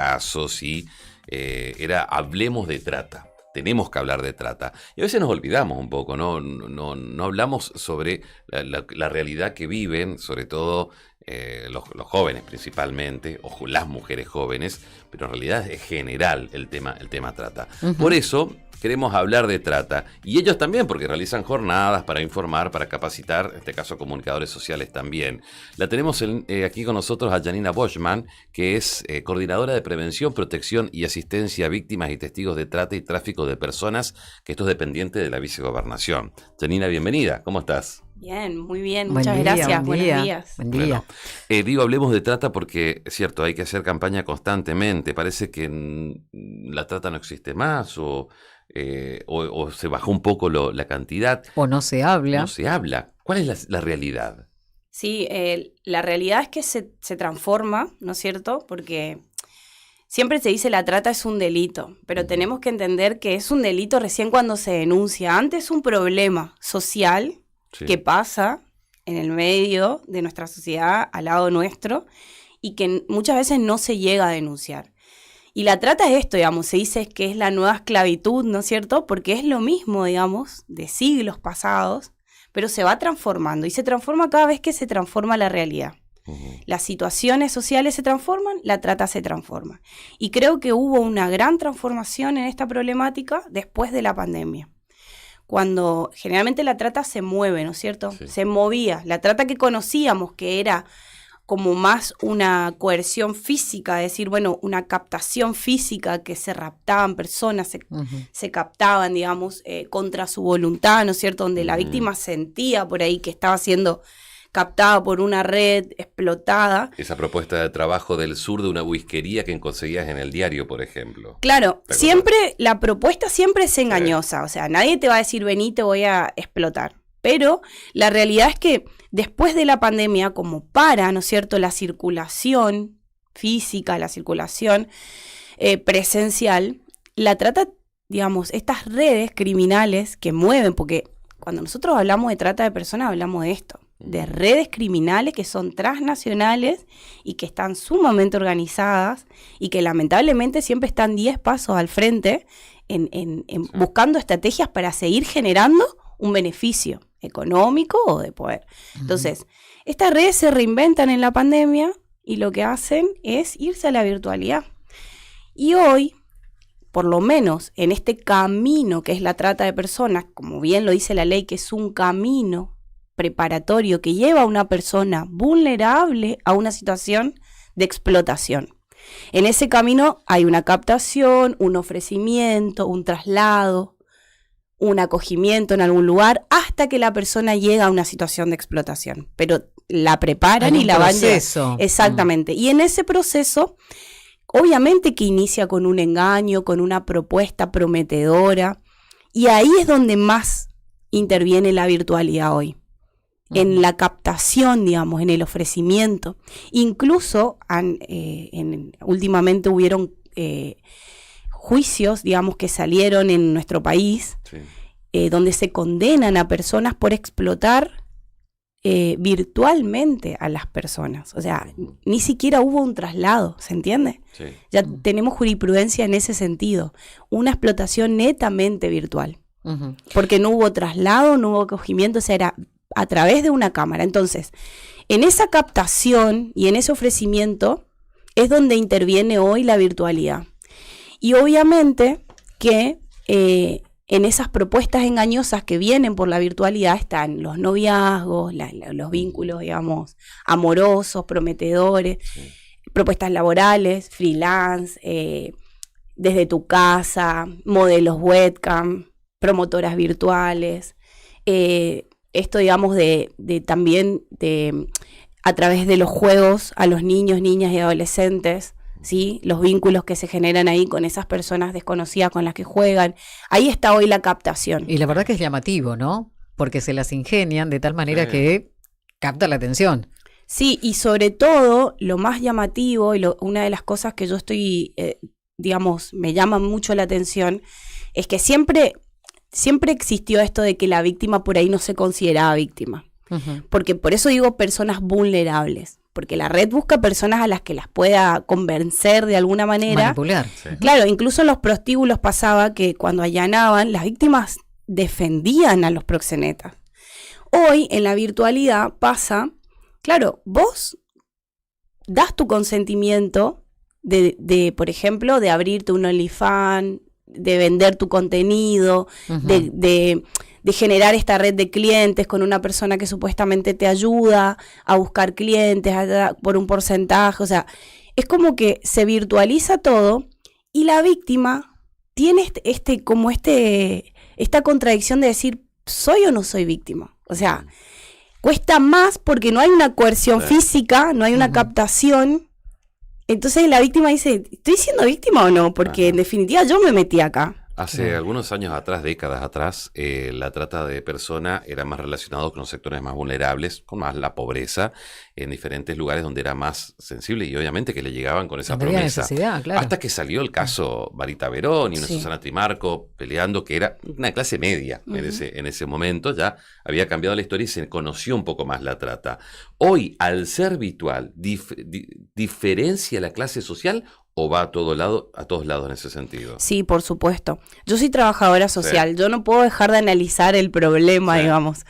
casos y era hablemos de trata. Tenemos que hablar de trata. Y a veces nos olvidamos un poco, no hablamos sobre la realidad que viven, sobre todo los jóvenes principalmente, o las mujeres jóvenes, pero en realidad es general el tema trata. Uh-huh. Por eso queremos hablar de trata. Y ellos también, porque realizan jornadas para informar, para capacitar, en este caso comunicadores sociales también. La tenemos aquí con nosotros a Janina Boschman, que es coordinadora de prevención, protección y asistencia a víctimas y testigos de trata y tráfico de personas, que esto es dependiente de la vicegobernación. Janina, bienvenida, ¿cómo estás? Bien, muy bien, muchas gracias, buenos días. Buen día. Bueno, hablemos de trata porque, es cierto, hay que hacer campaña constantemente. Parece que la trata no existe más o se bajó un poco la cantidad. O no se habla. No se habla. ¿Cuál es la realidad? Sí, la realidad es que se transforma, ¿no es cierto? Porque siempre se dice la trata es un delito, pero tenemos que entender que es un delito recién cuando se denuncia. Antes es un problema social que pasa en el medio de nuestra sociedad, al lado nuestro, y que muchas veces no se llega a denunciar. Y la trata es esto, digamos, se dice que es la nueva esclavitud, ¿no es cierto? Porque es lo mismo, digamos, de siglos pasados, pero se va transformando, y se transforma cada vez que se transforma la realidad. Uh-huh. Las situaciones sociales se transforman, la trata se transforma. Y creo que hubo una gran transformación en esta problemática después de la pandemia. Cuando generalmente la trata se mueve, ¿no es cierto? Sí. Se movía. La trata que conocíamos, que era como más una coerción física, es decir, bueno, una captación física, que se raptaban personas, se captaban, digamos, contra su voluntad, ¿no es cierto? Donde la víctima sentía por ahí que estaba siendo captada por una red, explotada. Esa propuesta de trabajo del sur de una whiskería que conseguías en el diario, por ejemplo. Claro, la propuesta siempre es engañosa, o sea, nadie te va a decir, vení, te voy a explotar. Pero la realidad es que después de la pandemia, como ¿no es cierto?, la circulación física, la circulación presencial, la trata, digamos, estas redes criminales que mueven, porque cuando nosotros hablamos de trata de personas, hablamos de esto, de redes criminales que son transnacionales y que están sumamente organizadas y que lamentablemente siempre están 10 pasos al frente en buscando estrategias para seguir generando un beneficio económico o de poder. Entonces, estas redes se reinventan en la pandemia y lo que hacen es irse a la virtualidad. Y hoy, por lo menos en este camino que es la trata de personas, como bien lo dice la ley, que es un camino preparatorio que lleva a una persona vulnerable a una situación de explotación. En ese camino hay una captación, un ofrecimiento, un traslado, un acogimiento en algún lugar, hasta que la persona llega a una situación de explotación. Pero la preparan y la van llevando. Exactamente. Y en ese proceso, obviamente que inicia con un engaño, con una propuesta prometedora, y ahí es donde más interviene la virtualidad hoy. En la captación, digamos, en el ofrecimiento. Incluso últimamente hubieron juicios, digamos, que salieron en nuestro país, donde se condenan a personas por explotar virtualmente a las personas. O sea, ni siquiera hubo un traslado, ¿se entiende? Sí. Ya tenemos jurisprudencia en ese sentido. Una explotación netamente virtual. Uh-huh. Porque no hubo traslado, no hubo acogimiento, o sea, era a través de una cámara. Entonces, en esa captación y en ese ofrecimiento es donde interviene hoy la virtualidad. Y obviamente que en esas propuestas engañosas que vienen por la virtualidad están los noviazgos, los vínculos, digamos, amorosos, prometedores, propuestas laborales, freelance, desde tu casa, modelos webcam, promotoras virtuales, esto, digamos, también a través de los juegos a los niños, niñas y adolescentes, ¿sí? Los vínculos que se generan ahí con esas personas desconocidas con las que juegan. Ahí está hoy la captación. Y la verdad que es llamativo, ¿no? Porque se las ingenian de tal manera que capta la atención. Sí, y sobre todo, lo más llamativo y una de las cosas que yo estoy, digamos, me llama mucho la atención, es que siempre existió esto de que la víctima por ahí no se consideraba víctima. Uh-huh. Porque por eso digo personas vulnerables. porque la red busca personas a las que las pueda convencer de alguna manera. Manipular. Sí. Claro, incluso en los prostíbulos pasaba que cuando allanaban, las víctimas defendían a los proxenetas. Hoy, en la virtualidad, pasa, claro, vos das tu consentimiento de por ejemplo, de abrirte un OnlyFans, de vender tu contenido, Ujú. de generar esta red de clientes con una persona que supuestamente te ayuda a buscar clientes por un porcentaje. O sea, es como que se virtualiza todo y la víctima tiene esta contradicción de decir, ¿soy o no soy víctima? O sea, cuesta más porque no hay una coerción física, no hay una Ujú. captación. Entonces la víctima dice, ¿estoy siendo víctima o no? Porque en definitiva yo me metí acá. Hace Claro. algunos años atrás, décadas atrás, la trata de personas era más relacionado con los sectores más vulnerables, con más la pobreza, en diferentes lugares donde era más sensible y obviamente que le llegaban con esa Donde había promesa. necesidad, claro. Hasta que salió el caso Barita Verón y una Sí. Susana Trimarco peleando, que era una clase media Ujú. en ese momento, ya había cambiado la historia y se conoció un poco más la trata. Hoy, al ser virtual, ¿diferencia la clase social o va a todos lados en ese sentido? Sí, por supuesto. Yo soy trabajadora social, yo no puedo dejar de analizar el problema, Sí. digamos.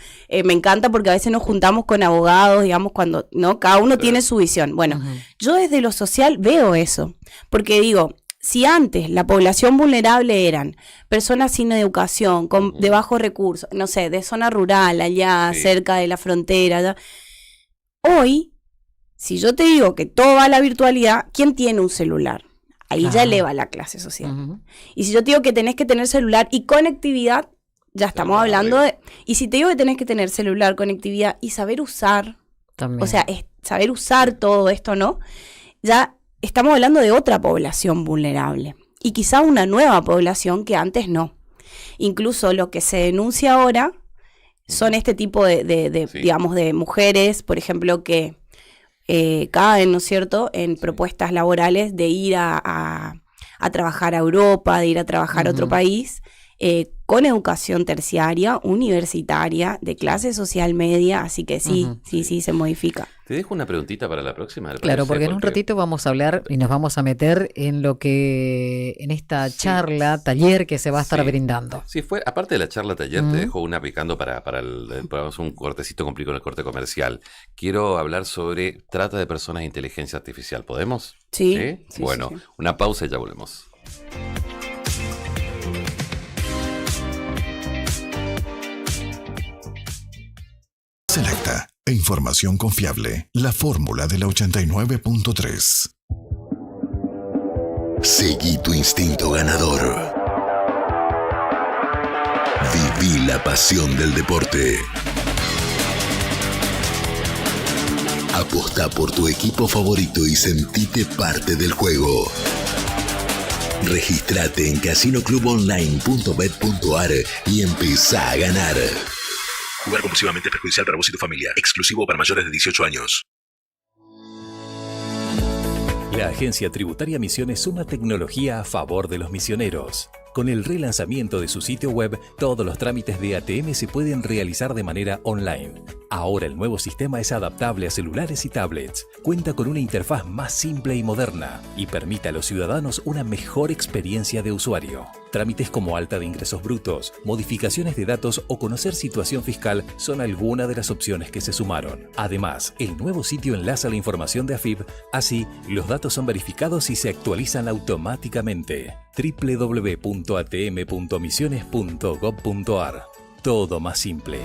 Me encanta porque a veces nos juntamos con abogados, digamos, cuando no cada uno Sí. tiene su visión. Bueno, Ujú. yo desde lo social veo eso, porque digo, si antes la población vulnerable eran personas sin educación, de bajos recursos, no sé, de zona rural, allá Sí. cerca de la frontera, allá, hoy, si yo te digo que todo va a la virtualidad, ¿quién tiene un celular? Ahí ya Ah. eleva la clase social. Ujú. Y si yo te digo que tenés que tener celular y conectividad, ya estamos Estamos hablando arriba. de... Y si te digo que tenés que tener celular, conectividad y saber usar, También. o sea, saber usar todo esto, ¿no? Ya estamos hablando de otra población vulnerable. Y quizá una nueva población que antes no. Incluso lo que se denuncia ahora son este tipo de Sí. digamos, de mujeres, por ejemplo, que caen, ¿no es cierto?, en propuestas laborales de ir a trabajar a Europa, de ir a trabajar a otro Ujú. país, con educación terciaria, universitaria, de clase social media, así que sí, Ujú. sí, se modifica. Te dejo una preguntita para la próxima. ¿te Claro, parece? porque en un ratito vamos a hablar y nos vamos a meter en lo que, en esta Sí. charla, taller que se va a estar Sí. brindando. Sí, fue, aparte de la charla taller, Ujú. te dejo una picando para un cortecito complicado en el corte comercial. Quiero hablar sobre trata de personas e inteligencia artificial. ¿Podemos? Sí. Sí, Bueno, sí, sí. una pausa y ya volvemos. Selecta e información confiable. La fórmula de la 89.3. Seguí tu instinto ganador. Viví la pasión del deporte. Apostá por tu equipo favorito y sentite parte del juego. Registrate en casinoclubonline.bet.ar y empezá a ganar. Jugar compulsivamente es perjudicial para vos y tu familia. Exclusivo para mayores de 18 años. La Agencia Tributaria Misiones suma tecnología a favor de los misioneros. Con el relanzamiento de su sitio web, todos los trámites de ATM se pueden realizar de manera online. Ahora el nuevo sistema es adaptable a celulares y tablets, cuenta con una interfaz más simple y moderna y permite a los ciudadanos una mejor experiencia de usuario. Trámites como alta de ingresos brutos, modificaciones de datos o conocer situación fiscal son algunas de las opciones que se sumaron. Además, el nuevo sitio enlaza la información de AFIP, así los datos son verificados y se actualizan automáticamente. www.atm.misiones.gov.ar. Todo más simple.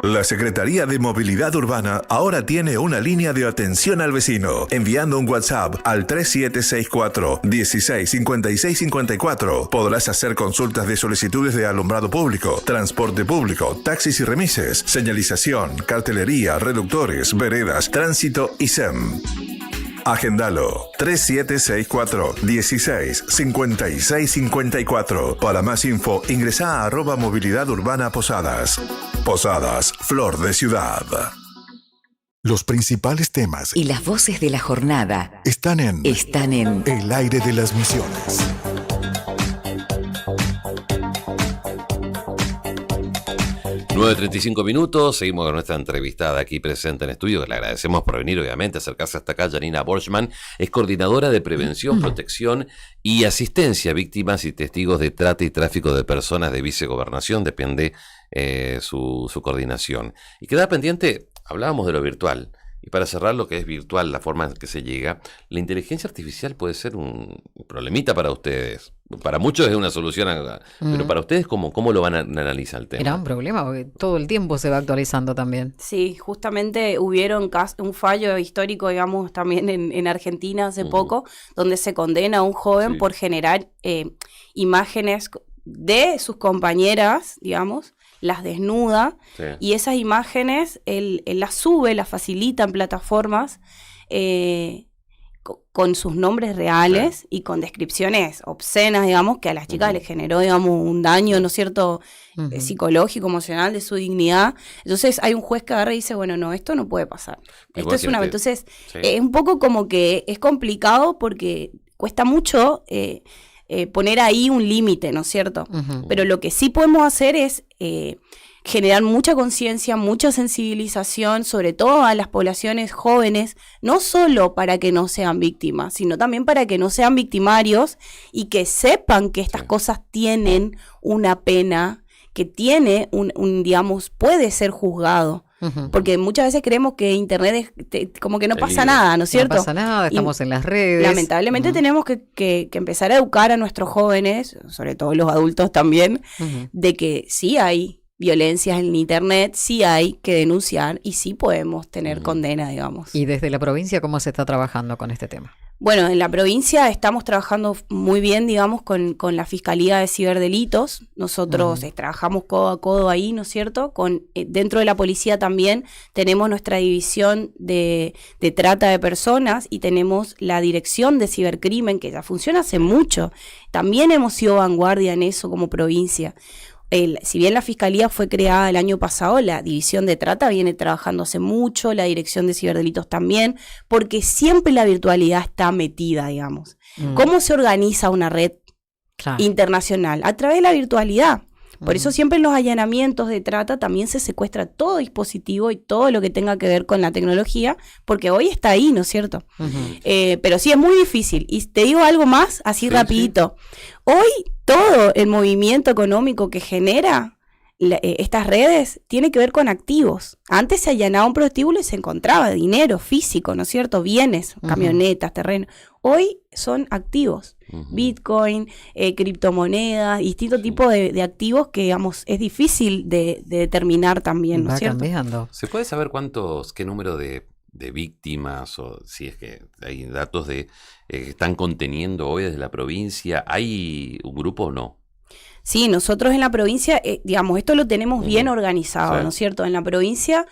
La Secretaría de Movilidad Urbana ahora tiene una línea de atención al vecino, enviando un WhatsApp al 3764 165654. Podrás hacer consultas de solicitudes de alumbrado público, transporte público, taxis y remises, señalización, cartelería, reductores, veredas, tránsito y SEM. Agendalo 3764 165654. Para más info, ingresá a @movilidad urbana Posadas. Posadas, flor de ciudad. Los principales temas Y las voces de la jornada están en El aire de las misiones. 9:35 minutos, seguimos con nuestra entrevistada aquí presente en estudio, que le agradecemos por venir, obviamente, acercarse hasta acá. Janina Borchman es coordinadora de prevención, protección y asistencia a víctimas y testigos de trata y tráfico de personas de Vicegobernación, depende su coordinación. Y queda pendiente, hablábamos de lo virtual, y para cerrar lo que es virtual, la forma en que se llega, la inteligencia artificial puede ser un problemita para ustedes. Para muchos es una solución, pero para ustedes, ¿cómo lo van a analizar el tema? Era un problema porque todo el tiempo se va actualizando también. Sí, justamente hubieron un fallo histórico, digamos, también en Argentina hace poco, donde se condena a un joven por generar imágenes de sus compañeras, digamos, las desnuda, y esas imágenes él las sube, las facilita en plataformas con sus nombres reales y con descripciones obscenas, digamos, que a las chicas les generó, digamos, un daño, ¿no es cierto?, psicológico, emocional, de su dignidad. Entonces hay un juez que agarra y dice, bueno, no, esto no puede pasar. Esto es una... Entonces es un poco como que es complicado porque cuesta mucho poner ahí un límite, ¿no es cierto? Pero lo que sí podemos hacer es generar mucha conciencia, mucha sensibilización, sobre todo a las poblaciones jóvenes, no solo para que no sean víctimas, sino también para que no sean victimarios y que sepan que estas cosas tienen una pena, que tiene digamos, puede ser juzgado. Porque muchas veces creemos que Internet es como que no pasa nada, ¿no es cierto? No pasa nada, estamos en las redes. Lamentablemente tenemos que empezar a educar a nuestros jóvenes, sobre todo los adultos también, de que sí hay violencias en Internet, sí hay que denunciar y sí podemos tener condena, digamos. ¿Y desde la provincia cómo se está trabajando con este tema? Bueno, en la provincia estamos trabajando muy bien, digamos, con la Fiscalía de Ciberdelitos. Nosotros trabajamos codo a codo ahí, ¿no es cierto? Dentro de la policía también tenemos nuestra división de trata de personas y tenemos la dirección de cibercrimen, que ya funciona hace mucho. También hemos sido vanguardia en eso como provincia. Si bien la Fiscalía fue creada el año pasado, la División de Trata viene trabajando hace mucho, la Dirección de Ciberdelitos también, porque siempre la virtualidad está metida, digamos. ¿Cómo se organiza una red internacional? A través de la virtualidad. Por eso siempre en los allanamientos de trata también se secuestra todo dispositivo y todo lo que tenga que ver con la tecnología, porque hoy está ahí, ¿no es cierto? Pero sí, es muy difícil. Y te digo algo más, así rapidito. Hoy todo el movimiento económico que genera estas redes tiene que ver con activos. Antes se allanaba un prostíbulo y se encontraba dinero físico, ¿no es cierto? Bienes, camionetas, terrenos. Hoy son activos. Bitcoin, criptomonedas, distintos tipos de activos que, digamos, es difícil de determinar también, ¿no es cierto? Cambiando. ¿Se puede saber qué número de víctimas, o si es que hay datos que están conteniendo hoy desde la provincia? ¿Hay un grupo o no? Sí, nosotros en la provincia, digamos, esto lo tenemos bien organizado, ¿no es cierto? En la provincia,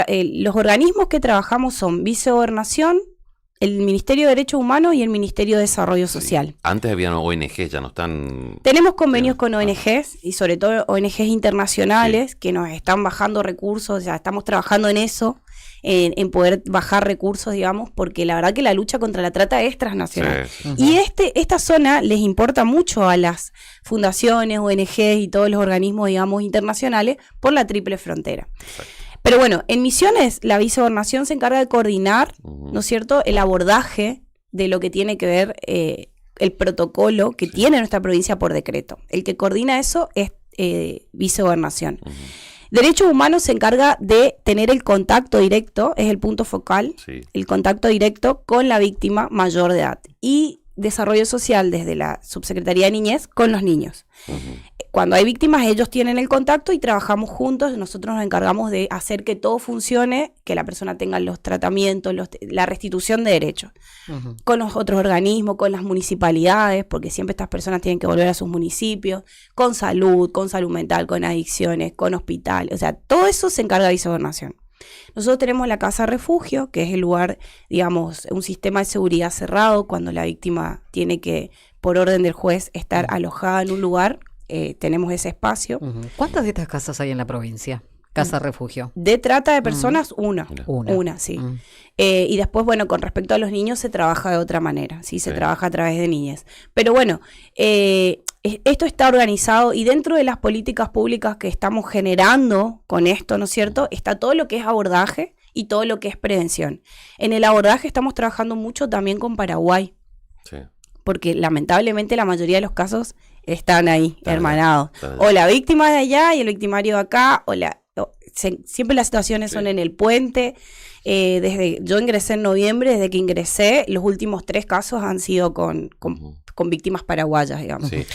los organismos que trabajamos son Vicegobernación, el Ministerio de Derechos Humanos y el Ministerio de Desarrollo Social. Antes habían ONGs, ya no están... Tenemos convenios con ONGs y sobre todo ONGs internacionales que nos están bajando recursos, ya estamos trabajando en eso, en poder bajar recursos, digamos, porque la verdad que la lucha contra la trata es transnacional. Y esta zona les importa mucho a las fundaciones, ONGs y todos los organismos, digamos, internacionales por la triple frontera. Pero bueno, en Misiones la Vicegobernación se encarga de coordinar, ¿no es cierto?, el abordaje de lo que tiene que ver el protocolo que tiene nuestra provincia por decreto. El que coordina eso es Vicegobernación. Derechos Humanos se encarga de tener el contacto directo, es el punto focal, el contacto directo con la víctima mayor de edad. Y Desarrollo Social desde la Subsecretaría de Niñez con los niños. Cuando hay víctimas, ellos tienen el contacto y trabajamos juntos. Nosotros nos encargamos de hacer que todo funcione, que la persona tenga los tratamientos, la restitución de derechos. Con los otros organismos, con las municipalidades, porque siempre estas personas tienen que volver a sus municipios, con salud mental, con adicciones, con hospitales. O sea, todo eso se encarga de Vicegobernación. Nosotros tenemos la casa refugio, que es el lugar, digamos, un sistema de seguridad cerrado, cuando la víctima tiene que, por orden del juez, estar alojada en un lugar. Tenemos ese espacio. ¿Cuántas de estas casas hay en la provincia? Casa refugio. De trata de personas, una, sí. Y después, bueno, con respecto a los niños se trabaja de otra manera, ¿sí? Se trabaja a través de niñez. Pero bueno, esto está organizado y dentro de las políticas públicas que estamos generando con esto, ¿no es cierto? Está todo lo que es abordaje y todo lo que es prevención. En el abordaje estamos trabajando mucho también con Paraguay, Sí. porque lamentablemente la mayoría de los casos están ahí, Está hermanados. bien. O la víctima de allá y el victimario de acá, siempre las situaciones son en el puente. Yo ingresé en noviembre, desde que ingresé, los últimos 3 casos han sido con víctimas paraguayas, digamos. Sí.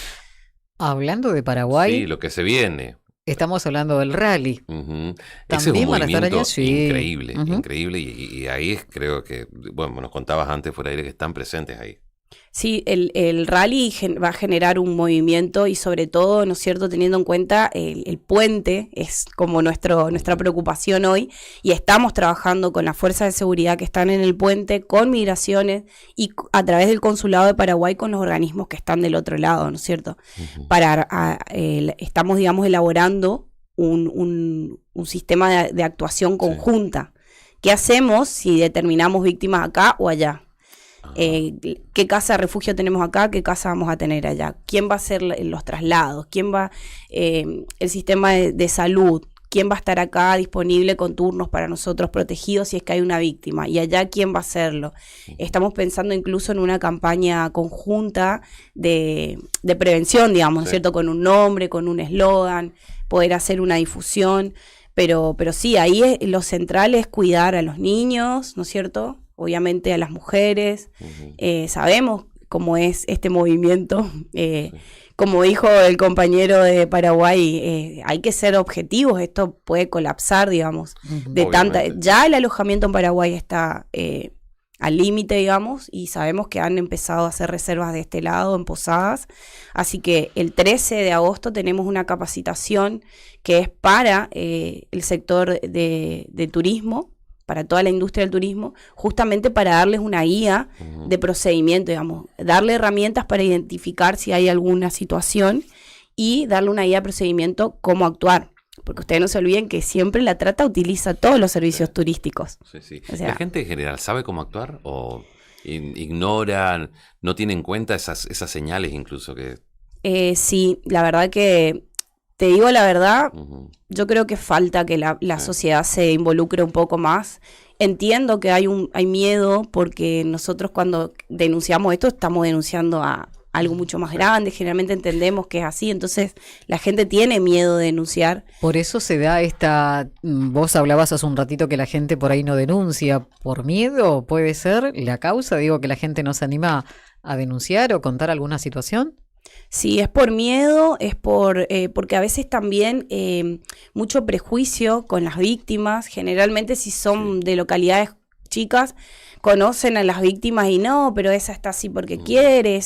Hablando de Paraguay, Sí, lo que se viene. estamos hablando del rally. Ujú. Ese es un También van a estar movimiento allá, sí. increíble, Ujú. increíble. Y ahí creo que, bueno, nos contabas antes fuera de aire que están presentes ahí. Sí, el rally va a generar un movimiento y sobre todo, ¿no es cierto?, teniendo en cuenta el puente, es como nuestra preocupación hoy, y estamos trabajando con las fuerzas de seguridad que están en el puente, con migraciones y a través del consulado de Paraguay con los organismos que están del otro lado, ¿no es cierto? Estamos, digamos, elaborando un sistema de actuación conjunta. ¿Qué hacemos si determinamos víctimas acá o allá? ¿Qué casa de refugio tenemos acá? ¿Qué casa vamos a tener allá? ¿Quién va a hacer los traslados? ¿Quién va el sistema de salud? ¿Quién va a estar acá disponible con turnos para nosotros protegidos si es que hay una víctima? ¿Y allá quién va a hacerlo? Estamos pensando incluso en una campaña conjunta de prevención, digamos, ¿no es cierto? Con un nombre, con un eslogan, poder hacer una difusión. Pero sí, ahí lo central es cuidar a los niños, ¿no es cierto? Obviamente a las mujeres. Sabemos cómo es este movimiento. Como dijo el compañero de Paraguay, hay que ser objetivos, esto puede colapsar, digamos, de tanta. Ya el alojamiento en Paraguay está al límite, digamos, y sabemos que han empezado a hacer reservas de este lado en posadas, así que el 13 de agosto tenemos una capacitación que es para el sector de turismo, para toda la industria del turismo, justamente para darles una guía de procedimiento, digamos, darle herramientas para identificar si hay alguna situación y darle una guía de procedimiento cómo actuar. Porque ustedes no se olviden que siempre la trata utiliza todos los servicios turísticos. Sí. O sea, ¿la gente en general sabe cómo actuar o ignora, no tiene en cuenta esas señales incluso que... Sí, la verdad que, te digo la verdad, yo creo que falta que la sociedad se involucre un poco más. Entiendo que hay miedo porque nosotros cuando denunciamos esto estamos denunciando a algo mucho más grande, generalmente entendemos que es así, entonces la gente tiene miedo de denunciar. Por eso se da vos hablabas hace un ratito que la gente por ahí no denuncia, ¿por miedo puede ser la causa? Digo, que la gente no se anima a denunciar o contar alguna situación. Sí, es por miedo, es porque a veces también mucho prejuicio con las víctimas, generalmente si son de localidades chicas, conocen a las víctimas y no, pero esa está así porque quiere,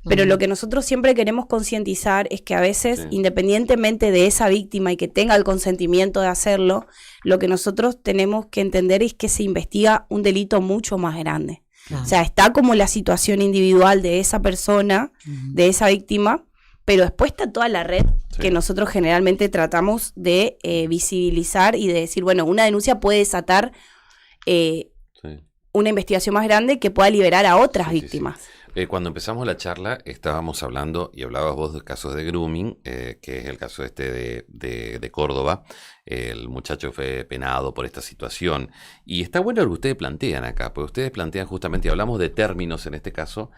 pero lo que nosotros siempre queremos concientizar es que a veces, independientemente de esa víctima y que tenga el consentimiento de hacerlo, lo que nosotros tenemos que entender es que se investiga un delito mucho más grande. O sea, está como la situación individual de esa persona, de esa víctima, pero después está toda la red que nosotros generalmente tratamos de visibilizar y de decir, bueno, una denuncia puede desatar una investigación más grande que pueda liberar a otras víctimas. Cuando empezamos la charla estábamos hablando, y hablabas vos de casos de grooming, que es el caso de Córdoba. El muchacho fue penado por esta situación. Y está bueno lo que ustedes plantean acá, porque ustedes plantean justamente, y hablamos de términos en este caso,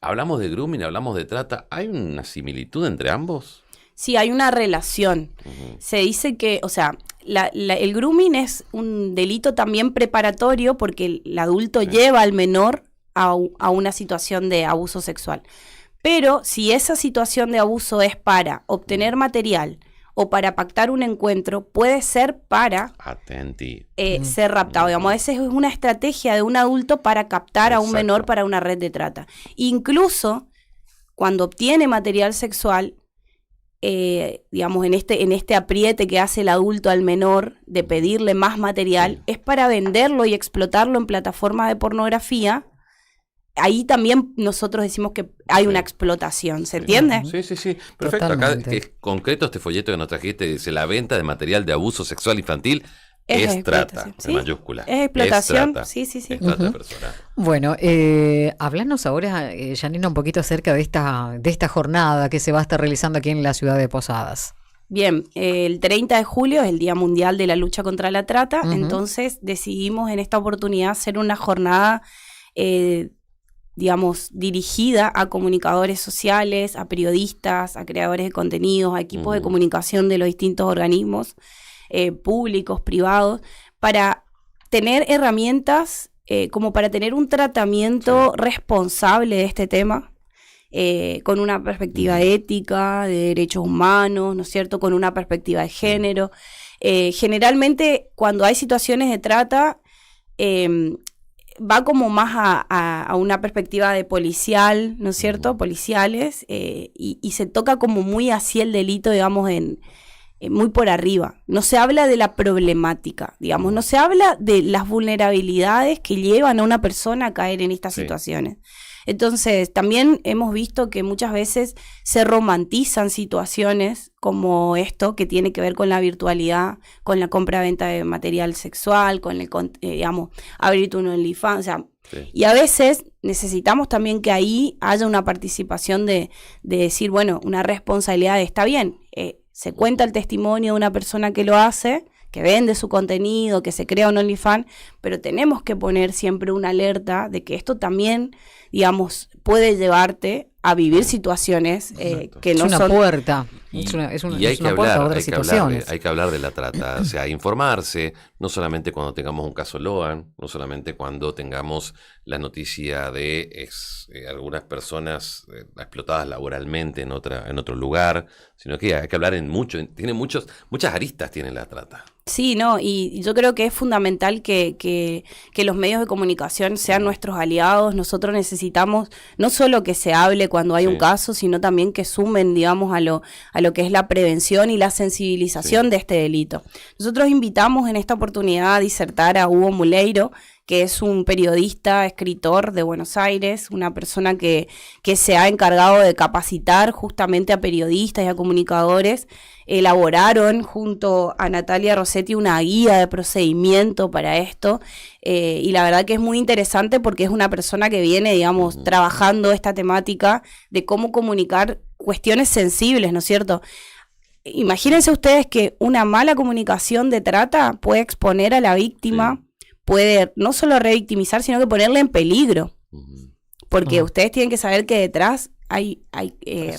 hablamos de grooming, hablamos de trata. ¿Hay una similitud entre ambos? Sí, hay una relación. Se dice que, o sea, el grooming es un delito también preparatorio porque el adulto lleva al menor a una situación de abuso sexual. Pero si esa situación de abuso es para obtener material o para pactar un encuentro, puede ser para ser raptado. Digamos, esa es una estrategia de un adulto para captar a un menor para una red de trata. Incluso cuando obtiene material sexual, digamos, en este apriete que hace el adulto al menor de pedirle más material, es para venderlo y explotarlo en plataformas de pornografía. Ahí también nosotros decimos que hay una explotación, ¿se entiende? Sí. Perfecto. Totalmente. Acá, que es concreto este folleto que nos trajiste, dice la venta de material de abuso sexual infantil Es trata, explotación, en ¿sí? mayúscula. Es explotación, Es trata. sí. Es trata de personas. Bueno, háblanos ahora, Janina, un poquito acerca de esta jornada que se va a estar realizando aquí en la ciudad de Posadas. Bien, el 30 de julio es el Día Mundial de la Lucha contra la Trata, entonces decidimos en esta oportunidad hacer una jornada, digamos, dirigida a comunicadores sociales, a periodistas, a creadores de contenidos, a equipos de comunicación de los distintos organismos públicos, privados, para tener herramientas como para tener un tratamiento responsable de este tema, con una perspectiva ética, de derechos humanos, ¿no es cierto?, con una perspectiva de género. Generalmente, cuando hay situaciones de trata, va como más a una perspectiva de policial, ¿no es cierto?, policiales, y se toca como muy así el delito, digamos, muy por arriba. No se habla de la problemática, digamos, no se habla de las vulnerabilidades que llevan a una persona a caer en estas situaciones. Entonces, también hemos visto que muchas veces se romantizan situaciones como esto, que tiene que ver con la virtualidad, con la compra-venta de material sexual, con el, digamos, abrir un OnlyFans, o sea, y a veces necesitamos también que ahí haya una participación de decir, bueno, una responsabilidad, está bien, se cuenta el testimonio de una persona que lo hace, que vende su contenido, que se crea un OnlyFans, pero tenemos que poner siempre una alerta de que esto también, digamos, puede llevarte a vivir situaciones que no son... Es una puerta, Y, es una y hay, puerta que hablar, a otras situaciones. hay que hablar de la trata, o sea, informarse, no solamente cuando tengamos un caso Loan, no solamente cuando tengamos la noticia de algunas personas explotadas laboralmente en otro lugar, sino que hay que hablar tiene muchas aristas tiene la trata. Sí, no, y yo creo que es fundamental que los medios de comunicación sean nuestros aliados. Nosotros necesitamos no solo que se hable cuando hay un caso, sino también que sumen, digamos, a lo que es la prevención y la sensibilización de este delito. Nosotros invitamos en esta oportunidad a disertar a Hugo Muleiro, que es un periodista, escritor de Buenos Aires, una persona que se ha encargado de capacitar justamente a periodistas y a comunicadores. Elaboraron junto a Natalia Rossetti una guía de procedimiento para esto, y la verdad que es muy interesante porque es una persona que viene, digamos, trabajando esta temática de cómo comunicar cuestiones sensibles, ¿no es cierto? Imagínense ustedes que una mala comunicación de trata puede exponer a la víctima, puede no solo revictimizar, sino que ponerle en peligro. Porque ustedes tienen que saber que detrás hay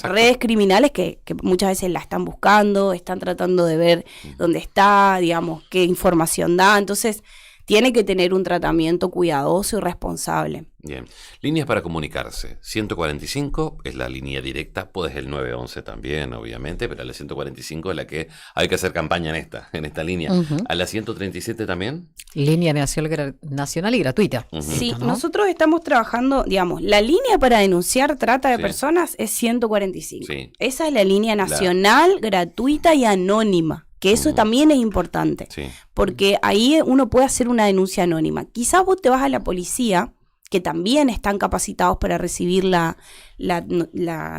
redes criminales que muchas veces la están buscando, están tratando de ver dónde está, digamos, qué información da. Entonces, tiene que tener un tratamiento cuidadoso y responsable. Bien. Líneas para comunicarse. 145 es la línea directa, puedes el 911 también, obviamente, pero la 145 es la que hay que hacer campaña en esta línea. ¿A la 137 también? Línea nacional y gratuita. Sí, ¿no? nosotros estamos trabajando, digamos, la línea para denunciar trata de personas es 145. Sí. Esa es la línea nacional, gratuita y anónima. Que eso también es importante, porque ahí uno puede hacer una denuncia anónima. Quizás vos te vas a la policía, que también están capacitados para recibir la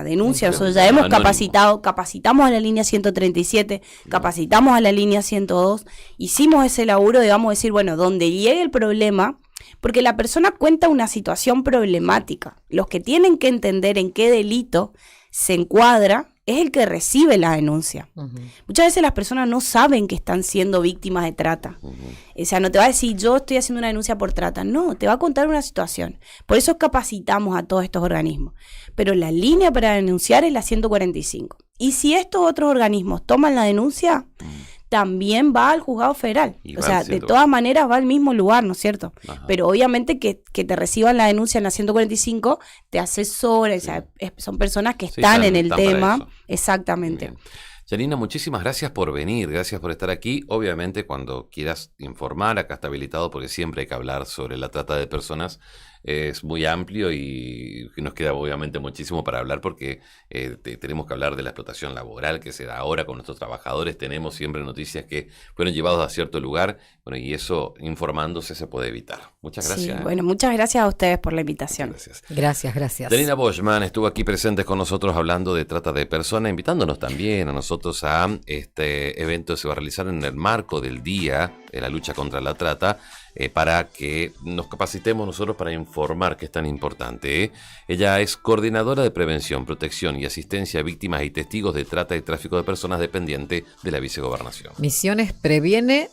denuncia. Nosotros ya hemos capacitamos a la línea 137, capacitamos a la línea 102, hicimos ese laburo, digamos, decir, bueno, donde llegue el problema, porque la persona cuenta una situación problemática. Los que tienen que entender en qué delito se encuadra es el que recibe la denuncia. Muchas veces las personas no saben que están siendo víctimas de trata. O sea, no te va a decir, yo estoy haciendo una denuncia por trata. No, te va a contar una situación. Por eso capacitamos a todos estos organismos. Pero la línea para denunciar es la 145. Y si estos otros organismos toman la denuncia, también va al juzgado federal. O sea, de todas maneras va al mismo lugar, ¿no es cierto? Pero obviamente que te reciban la denuncia en la 145 te asesora, o sea, son personas que están en el tema. Exactamente. Janina, muchísimas gracias por venir, gracias por estar aquí. Obviamente, cuando quieras informar, acá está habilitado porque siempre hay que hablar sobre la trata de personas es muy amplio y nos queda obviamente muchísimo para hablar porque tenemos que hablar de la explotación laboral que se da ahora con nuestros trabajadores. Tenemos siempre noticias que fueron llevados a cierto lugar, bueno, y eso informándose se puede evitar. Muchas gracias. Sí, bueno, muchas gracias a ustedes por la invitación. Gracias. Gracias. Janina Boschman estuvo aquí presente con nosotros hablando de trata de personas, invitándonos también a nosotros a este evento que se va a realizar en el marco del Día de la Lucha contra la Trata, para que nos capacitemos nosotros para informar, que es tan importante. Ella es coordinadora de prevención, protección y asistencia a víctimas y testigos de trata y tráfico de personas, dependiente de la vicegobernación. Misiones previene,